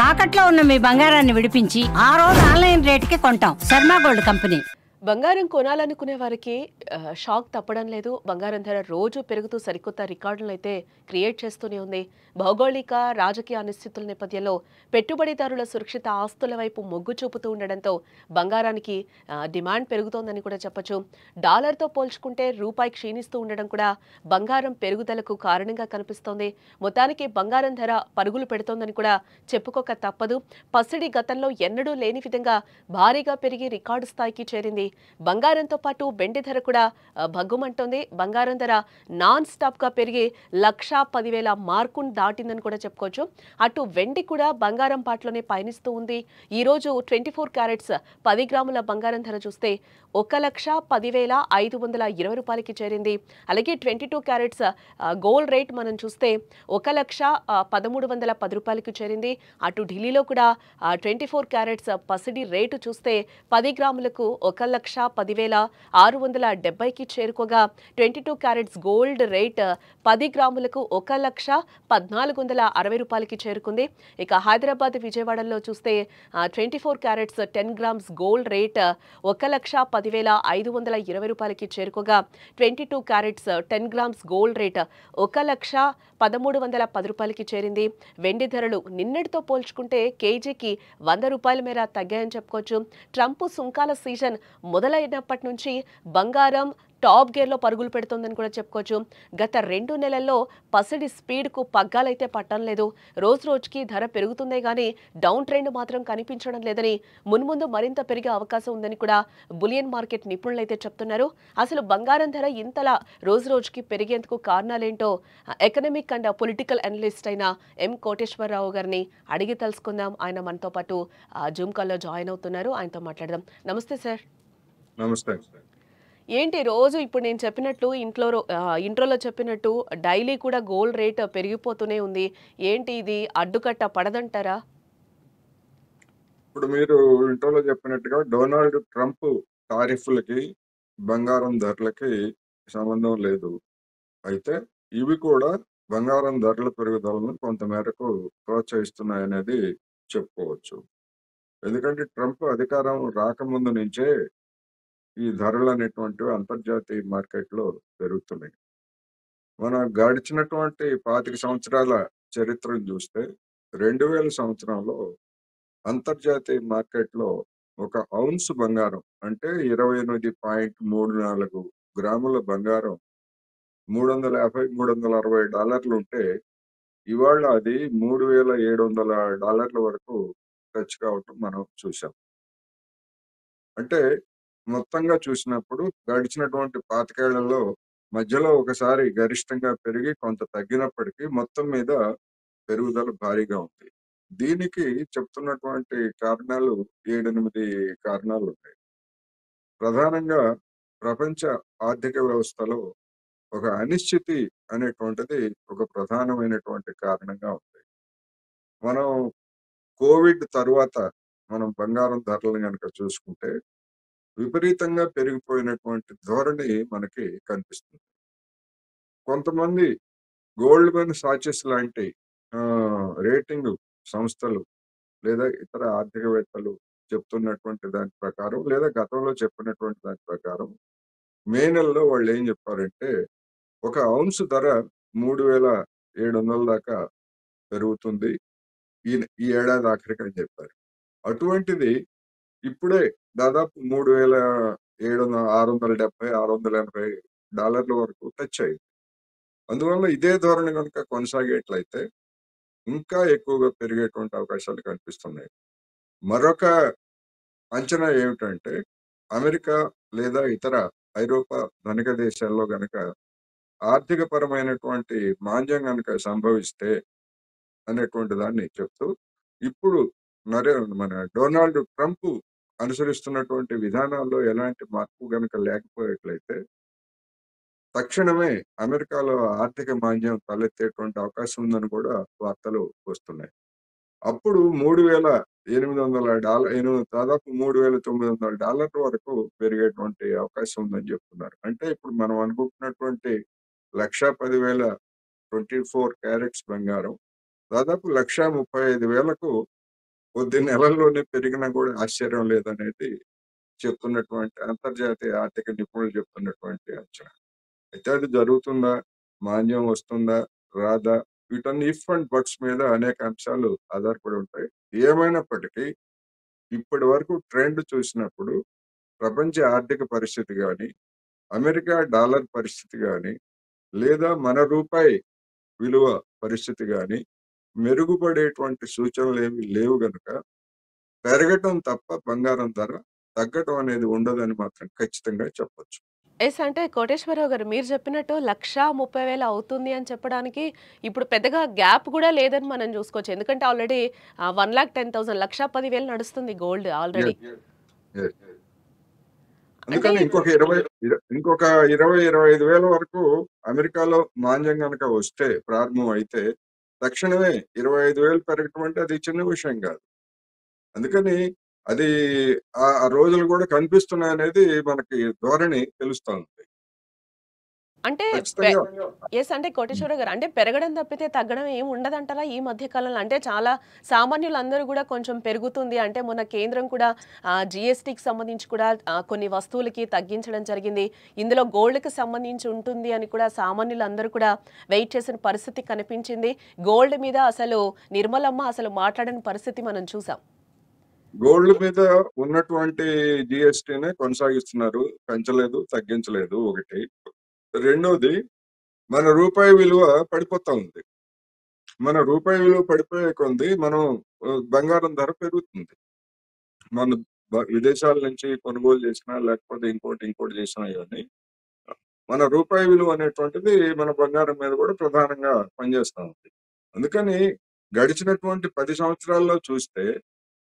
తాకట్లో ఉన్న మీ బంగారాన్ని విడిపించి ఆ రోజు ఆన్లైన్ రేటుకి కొంటాం. Sharma gold company. బంగారం కొనాలనుకునే వారికి షాక్ తప్పడం లేదు. బంగారం ధర రోజు పెరుగుతూ సరికొత్త రికార్డులను అయితే క్రియేట్ చేస్తూనే ఉంది. భౌగోళిక రాజకీయ అనిశ్చితుల నేపథ్యంలో పెట్టుబడిదారుల సురక్షిత ఆస్తుల వైపు మొగ్గు చూపుతూ ఉండడంతో బంగారానికి డిమాండ్ పెరుగుతోందని కూడా చెప్పొచ్చు. డాలర్తో పోల్చుకుంటే రూపాయి క్షీణిస్తూ ఉండడం కూడా బంగారం పెరుగుదలకు కారణంగా కనిపిస్తోంది. మొత్తానికి బంగారం ధర పరుగులు పెడుతోందని కూడా చెప్పుకోక తప్పదు. పసిడి గతంలో ఎన్నడూ లేని విధంగా భారీగా పెరిగి రికార్డు స్థాయికి చేరింది. బంగారంతో పాటు వెండి ధర కూడా భగ్గుమంటోంది. బంగారం ధర నాన్ స్టాప్ గా పెరిగి 1,10,000 మార్కును దాటిందని కూడా చెప్పుకోవచ్చు. అటు వెండి కూడా బంగారం పాటలోనే పయనిస్తూ ఉంది. ఈ రోజు 24 క్యారెట్స్ 10 గ్రాముల బంగారం ధర చూస్తే 1,10,520 రూపాయలకి చేరింది. అలాగే 22 క్యారెట్స్ గోల్డ్ రేట్ మనం చూస్తే 1,1310 రూపాయలకి చేరింది. అటు ఢిల్లీలో కూడా 24 క్యారెట్స్ పసిడి రేటు చూస్తే 10 గ్రాములకు 1,10,670కి చేరుకోగా 22 క్యారెట్స్ గోల్డ్ రేట్ 10 గ్రాములకు 1,1460 రూపాయలకి చేరుకుంది. ఇక హైదరాబాద్ విజయవాడలో చూస్తే 24 క్యారెట్స్ 10 గ్రామ్స్ గోల్డ్ రేట్ 1,10,520 రూపాయలకి చేరుకోగా 22 క్యారెట్స్ 10 గ్రామ్స్ గోల్డ్ రేట్ 1,1310 రూపాయలకి చేరింది. వెండి ధరలు నిన్నటితో పోల్చుకుంటే కేజీకి 100 రూపాయల మేర తగ్గాయని చెప్పుకోవచ్చు. ట్రంప్ సుంకాల సీజన్ మొదలైనప్పటి నుంచి బంగారం టాప్ గేర్లో పరుగులు పెడుతోందని కూడా చెప్పుకోవచ్చు. గత 2 నెలల్లో పసిడి స్పీడ్కు పగ్గాలైతే పట్టడం లేదు. రోజు రోజుకి ధర పెరుగుతుందే గానీ డౌన్ ట్రెండ్ మాత్రం కనిపించడం లేదని, మున్ముందు మరింత పెరిగే అవకాశం ఉందని కూడా బులియన్ మార్కెట్ నిపుణులైతే చెప్తున్నారు. అసలు బంగారం ధర ఇంతలా రోజు రోజుకి పెరిగేందుకు కారణాలేంటో ఎకనామిక్ అండ్ పొలిటికల్ అనలిస్ట్ అయిన ఎం కోటేశ్వరరావు గారిని అడిగి తెలుసుకుందాం. ఆయన మనతో పాటు జూమ్ కాల్లో జాయిన్ అవుతున్నారు. ఆయనతో మాట్లాడదాం. నమస్తే సార్. నమస్తే. ఏంటి రోజు ఇప్పుడు నేను చెప్పినట్టు ఇంట్రోలో చెప్పినట్టు డైలీ కూడా గోల్డ్ రేట్ పెరిగిపోతూనే ఉంది. ఏంటి ఇది అడ్డుకట్ట పడదంటారా? ఇప్పుడు మీరు ఇంట్రోలో చెప్పినట్టుగా డొనాల్డ్ ట్రంప్ టారిఫ్లకి బంగారం ధరలకి సంబంధం లేదు. అయితే ఇవి కూడా బంగారం ధరల పెరుగుదలను కొంతమేరకు ప్రోత్సహిస్తున్నాయనేది చెప్పుకోవచ్చు. ఎందుకంటే ట్రంప్ అధికారం రాకముందు నుంచే ఈ ధరలు అనేటువంటివి అంతర్జాతీయ మార్కెట్లో పెరుగుతున్నాయి. మన గడిచినటువంటి 25 సంవత్సరాల చరిత్రను చూస్తే 2000 సంవత్సరంలో అంతర్జాతీయ మార్కెట్లో ఒక ఔన్స్ బంగారం అంటే 28.34 గ్రాముల బంగారం $350-360 ఉంటే ఇవాళ అది $3,700 వరకు టచ్ కావటం మనం చూసాం. అంటే మొత్తంగా చూసినప్పుడు గడిచినటువంటి 25 ఏళ్లలో మధ్యలో ఒకసారి గరిష్టంగా పెరిగి కొంత తగ్గినప్పటికీ మొత్తం మీద పెరుగుదల భారీగా ఉంది. దీనికి చెప్తున్నటువంటి కారణాలు 7-8 కారణాలు ఉన్నాయి. ప్రధానంగా ప్రపంచ ఆర్థిక వ్యవస్థలో ఒక అనిశ్చితి అనేటువంటిది ఒక ప్రధానమైనటువంటి కారణంగా ఉంది. మనం కోవిడ్ తరువాత మనం బంగారం ధరలను కనుక చూసుకుంటే విపరీతంగా పెరిగిపోయినటువంటి ధోరణి మనకి కనిపిస్తుంది. కొంతమంది గోల్డ్‌మెన్ సాచెస్ లాంటి రేటింగ్ సంస్థలు లేదా ఇతర ఆర్థికవేత్తలు చెప్తున్నటువంటి దాని ప్రకారం లేదా గతంలో చెప్పినటువంటి దాని ప్రకారం మే నెలలో వాళ్ళు ఏం చెప్పారంటే ఒక ఔన్స్ ధర 3,700 దాకా పెరుగుతుంది ఈ ఏడాది ఆఖరికి అని చెప్పారు. అటువంటిది ఇప్పుడే దాదాపు 3,670-680 వరకు టచ్ అయింది. అందువల్ల ఇదే ధోరణి కనుక కొనసాగేట్లయితే ఇంకా ఎక్కువగా పెరిగేటువంటి అవకాశాలు కనిపిస్తున్నాయి. మరొక అంచనా ఏమిటంటే అమెరికా లేదా ఇతర ఐరోపా ధనిక దేశాల్లో గనక ఆర్థిక పరమైనటువంటి మాంద్యం గనక సంభవిస్తే అనేటువంటి దాన్ని చెప్తూ ఇప్పుడు మన డొనాల్డ్ ట్రంప్ అనుసరిస్తున్నటువంటి విధానాల్లో ఎలాంటి మార్పు గనక లేకపోయేట్లయితే తక్షణమే అమెరికాలో ఆర్థిక మాంద్యం తలెత్తేటువంటి అవకాశం ఉందని కూడా వార్తలు వస్తున్నాయి. అప్పుడు దాదాపు $3,900 వరకు పెరిగేటువంటి అవకాశం ఉందని చెప్తున్నారు. అంటే ఇప్పుడు మనం అనుకుంటున్నటువంటి 1,10,000 24 క్యారెట్స్ బంగారం దాదాపు 1,35,000కు కొద్ది నెలల్లోనే పెరిగినా కూడా ఆశ్చర్యం లేదనేది చెప్తున్నటువంటి అంతర్జాతీయ ఆర్థిక నిపుణులు చెప్తున్నటువంటి అంచనా. అయితే అది జరుగుతుందా? మాంద్యం వస్తుందా? రాదా? వీటన్ని ఇఫ్ అండ్ బట్స్ మీద అనేక అంశాలు ఆధారపడి ఉంటాయి. ఏమైనప్పటికీ ఇప్పటి వరకు ట్రెండ్ చూసినప్పుడు ప్రపంచ ఆర్థిక పరిస్థితి గాని, అమెరికా డాలర్ పరిస్థితి గాని, లేదా మన రూపాయి విలువ పరిస్థితి గాని మెరుగుపడేటువంటి సూచనలేమి లేవు గనుక పెరగటం తప్ప బంగారం ధర తగ్గటం అనేది ఉండదని మాత్రం ఖచ్చితంగా చెప్పొచ్చు. ఎస్ అంటే కోటేశ్వరరావు గారు మీరు చెప్పినట్టు 1,30,000 అవుతుంది అని చెప్పడానికి ఇప్పుడు పెద్దగా గ్యాప్ కూడా లేదని మనం చూసుకోవచ్చు. ఎందుకంటే ఆల్రెడీ 1,10,000 1,10,000 నడుస్తుంది గోల్డ్ ఆల్రెడీ. Yes. Yes. అంటే అందుకని ఇంకొక 20-25 వేల వరకు అమెరికాలో మాంద్యం గనక వస్తే ప్రారంభం అయితే తక్షణమే 25,000 పెరగటం అంటే అది చిన్న విషయం కాదు. అందుకని అది ఆ రోజులు కూడా కనిపిస్తున్నాయనేది మనకి ధోరణి తెలుస్తా ఉంది. అంటే ఖచ్చితంగా. ఎస్ అంటే కోటేశ్వరరావు గారు అంటే పెరగడం తప్పితే తగ్గడం ఏం ఉండదంటారా ఈ మధ్య కాలంలో? అంటే చాలా సామాన్యులందరూ కూడా కొంచెం పెరుగుతుంది అంటే మొన్న కేంద్రం కూడా జిఎస్టీకి సంబంధించి కూడా కొన్ని వస్తువులకి తగ్గించడం జరిగింది. ఇందులో గోల్డ్కి సంబంధించి ఉంటుంది అని కూడా సామాన్యులందరూ కూడా వెయిట్ చేసిన పరిస్థితి కనిపించింది. గోల్డ్ మీద అసలు నిర్మలమ్మ అసలు మాట్లాడని పరిస్థితి మనం చూసాం. గోల్డ్ మీద ఉన్నటువంటి జిఎస్టీనే కొనసాగిస్తున్నారు. పెంచలేదు, తగ్గించలేదు ఒకటి. రెండోది మన రూపాయి విలువ పడిపోతా ఉంది. మన రూపాయి విలువ పడిపోయే కొంది మనం బంగారం ధర పెరుగుతుంది. మన విదేశాల నుంచి కొనుగోలు చేసినా లేకపోతే ఇంకోటి చేసినా కానీ మన రూపాయి విలువ అనేటువంటిది మన బంగారం మీద కూడా ప్రధానంగా పనిచేస్తా ఉంది. అందుకని గడిచినటువంటి 10 సంవత్సరాల్లో చూస్తే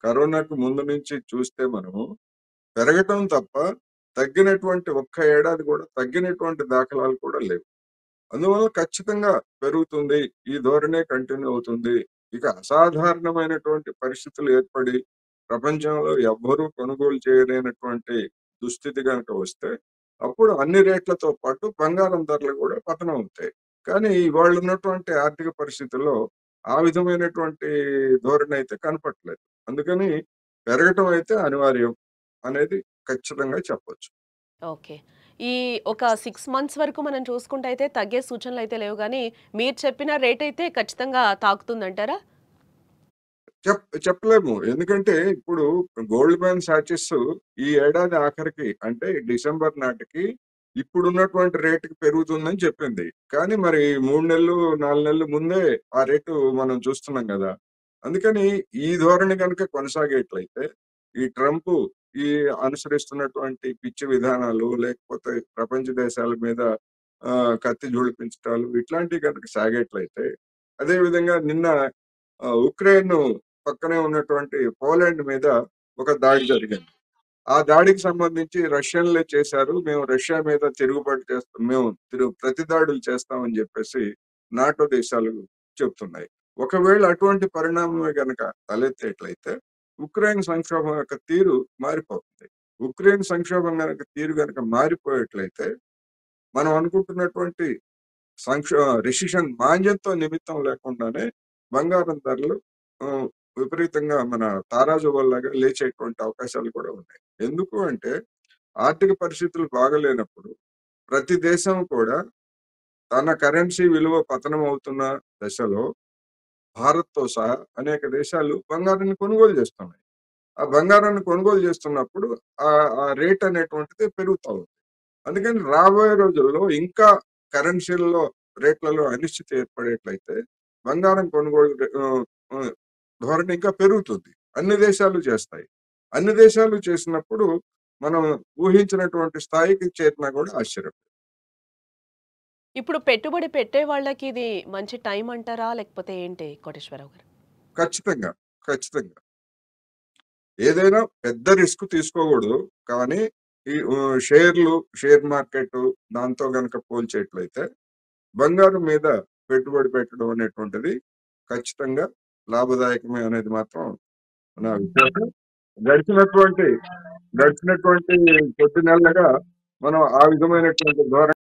కరోనాకు ముందు నుంచి చూస్తే మనము పెరగటం తప్ప తగ్గినటువంటి ఒక్క ఏడాది కూడా తగ్గినటువంటి దాఖలాలు కూడా లేవు. అందువల్ల ఖచ్చితంగా పెరుగుతుంది. ఈ ధోరణే కంటిన్యూ అవుతుంది. ఇక అసాధారణమైనటువంటి పరిస్థితులు ఏర్పడి ప్రపంచంలో ఎవ్వరూ కొనుగోలు చేయలేనటువంటి దుస్థితి గనక వస్తే అప్పుడు అన్ని రేట్లతో పాటు బంగారం ధరలు కూడా పతనం అవుతాయి. కానీ ఇవాళ ఉన్నటువంటి ఆర్థిక పరిస్థితుల్లో ఆ విధమైనటువంటి ధోరణి అయితే కనపట్లేదు. అందుకని పెరగటం అయితే అనివార్యం అనేది ఖచ్చితంగా చెప్పొచ్చు. ఓకే. ఈ ఒక 6 మంత్స్ వరకు మనం చూసుకుంటే అయితే తగ్గే సూచనలయితే లేవు గానీ, మీరు చెప్పిన రేట్ అయితే ఖచ్చితంగా తాకుతుందంటారా? చెప్పలేము. ఎందుకంటే ఇప్పుడు గోల్డ్‌మ్యాన్ సాచిస్ ఈ ఏడాది ఆఖరికి అంటే డిసెంబర్ నాటికి ఇప్పుడున్నటువంటి రేటుకి పెరుగుతుందని చెప్పింది. కానీ మరి 3 నెలలు, 4 నెలల ముందే ఆ రేటు మనం చూస్తున్నాం గదా! అందుకని ఈ ధోరణి గనుక కొనసాగేట్లయితే ఈ ట్రంప్ ఈ అనుసరిస్తున్నటువంటి పిచ్చి విధానాలు లేకపోతే ప్రపంచ దేశాల మీద కత్తి జూళిపించటాలు ఇట్లాంటివి గనుక సాగేట్లయితే అదే విధంగా నిన్న ఉక్రెయిన్ పక్కనే ఉన్నటువంటి పోలాండ్ మీద ఒక దాడి జరిగింది. ఆ దాడికి సంబంధించి రష్యన్లే చేశారు. మేము రష్యా మీద తిరుగుబాటు చేస్తాం. మేము ప్రతి దాడులు చేస్తామని చెప్పేసి నాటో దేశాలు చెప్తున్నాయి. ఒకవేళ అటువంటి పరిణామమే గనక తలెత్తేట్లయితే ఉక్రెయిన్ సంక్షోభం యొక్క తీరు మారిపోతుంది. ఉక్రెయిన్ సంక్షోభం తీరు గనక మారిపోయేట్లయితే మనం అనుకుంటున్నటువంటి రెసిషన్ మాంద్యంతో నిమిత్తం లేకుండానే బంగారం ధరలు విపరీతంగా మన తారాజువ్వల్లాగా లేచేటువంటి అవకాశాలు కూడా ఉన్నాయి. ఎందుకు అంటే ఆర్థిక పరిస్థితులు బాగలేనప్పుడు ప్రతి దేశం కూడా తన కరెన్సీ విలువ పతనం అవుతున్న దశలో భారత్‌తో సహా అనేక దేశాలు బంగారాన్ని కొనుగోలు చేస్తున్నాయి. ఆ బంగారాన్ని కొనుగోలు చేస్తున్నప్పుడు ఆ రేట్ అనేటువంటిది పెరుగుతా ఉంది. అందుకని రాబోయే రోజుల్లో ఇంకా కరెన్సీలలో రేట్లలో అనిశ్చితి ఏర్పడేట్లయితే బంగారం కొనుగోలు ధోరణి ఇంకా పెరుగుతుంది. అన్ని దేశాలు చేస్తాయి. అన్ని దేశాలు చేసినప్పుడు మనం ఊహించినటువంటి స్థాయికి చేరినా కూడా ఆశ్చర్యం. ఇప్పుడు పెట్టుబడి పెట్టే వాళ్ళకి ఇది మంచి టైం అంటారా? లేకపోతే ఏంటి కోటేశ్వరరావు గారు? ఖచ్చితంగా. ఖచ్చితంగా. ఏదైనా పెద్ద రిస్క్ తీసుకోకూడదు. కానీ ఈ షేర్ మార్కెట్ దాంతో గనక పోల్చేట్లయితే బంగారం మీద పెట్టుబడి పెట్టడం అనేటువంటిది ఖచ్చితంగా లాభదాయకమే అనేది మాత్రం నా విశ్వాసం. గడిచినటువంటి కొద్ది నెలలుగా మనం ఆ విధమైనటువంటి ధోరణి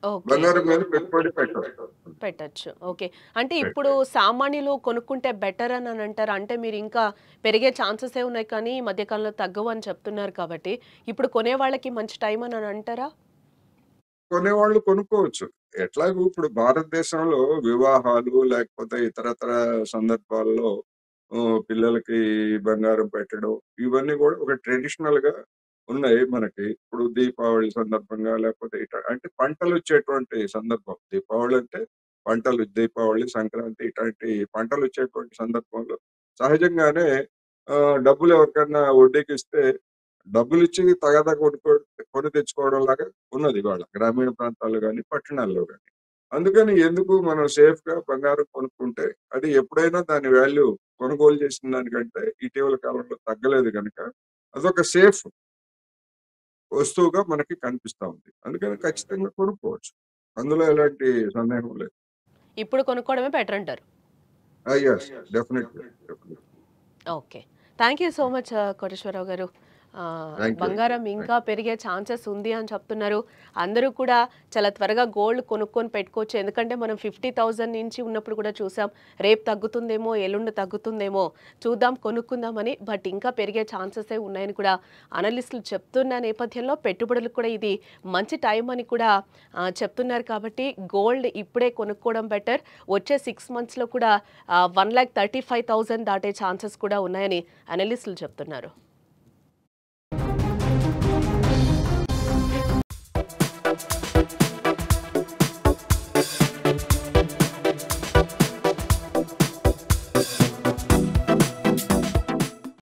ఓకే. బంగారం మీద పెట్టుబడి పెట్టొచ్చు. పెట్టొచ్చు. ఓకే. అంటే ఇప్పుడు సామాన్యులు కొనుక్కుంటే బెటర్ అని అంటారా? అంటే మీరు ఇంకా పెరిగే ఛాన్సెసే ఉన్నాయి కానీ ఈ మధ్య కాలంలో తగ్గవు అని చెప్తున్నారు కాబట్టి, ఇప్పుడు కొనేవాళ్ళకి మంచి టైం అని అంటారా? కొనేవాళ్ళు కొనుక్కోవచ్చు. ఎట్లాగూ ఇప్పుడు భారతదేశంలో వివాహాలు లేకపోతే ఇతరతర సందర్భాల్లో పిల్లలకి బంగారం పెట్టడం ఇవన్నీ గూడా ఒక ట్రెడిషనల్‌గా ఉన్నాయి మనకి. ఇప్పుడు దీపావళి సందర్భంగా లేకపోతే అంటే పంటలొచ్చేటువంటి సందర్భం. దీపావళి అంటే పంటలు దీపావళి, సంక్రాంతి ఇట్లాంటి పంటలొచ్చేటువంటి సందర్భంలో సహజంగానే డబ్బులు ఎవరికన్నా వడ్డీకిస్తే డబ్బులిచ్చి తగాదా కొని తెచ్చుకోవడంలాగా ఉన్నది ఇవాళ. గ్రామీణ ప్రాంతాల్లో గాని, పట్టణాల్లో గాని. అందుకని ఎందుకు మనం సేఫ్‌గా బంగారం కొనుక్కుంటే, అది ఎప్పుడైనా దాని వాల్యూ కొనుగోలు చేసిన దానికంటే ఇటీవల కాలంలో తగ్గలేదు గనక, అదొక సేఫ్ వస్తువుగా మనకి కనిపిస్తా ఉంది. అందుకని ఖచ్చితంగా కొనుక్కోవచ్చు. అందులో ఎలాంటి సందేహం లేదు. ఇప్పుడు కొనుక్కోవడమే బెటర్ అంటారు. Yes. Definitely. Definitely. Okay. Thank you so much Koteswara Rao గారు. Thank you. బంగారం ఇంకా పెరిగే ఛాన్సెస్ ఉంది అని చెప్తున్నారు. అందరూ కూడా చాలా త్వరగా గోల్డ్ కొనుక్కొని పెట్టుకోవచ్చు. ఎందుకంటే మనం 50,000 నుంచి ఉన్నప్పుడు కూడా చూసాం. రేపు తగ్గుతుందేమో, ఎల్లుండి తగ్గుతుందేమో చూద్దాం కొనుక్కుందామని. బట్ ఇంకా పెరిగే ఛాన్సెసే ఉన్నాయని కూడా అనలిస్టులు చెప్తున్న నేపథ్యంలో పెట్టుబడులకు కూడా ఇది మంచి టైం అని కూడా చెప్తున్నారు. కాబట్టి గోల్డ్ ఇప్పుడే కొనుక్కోవడం బెటర్. వచ్చే 6 మంత్స్‌లో కూడా 1,35,000 దాటే ఛాన్సెస్ కూడా ఉన్నాయని అనలిస్టులు చెప్తున్నారు.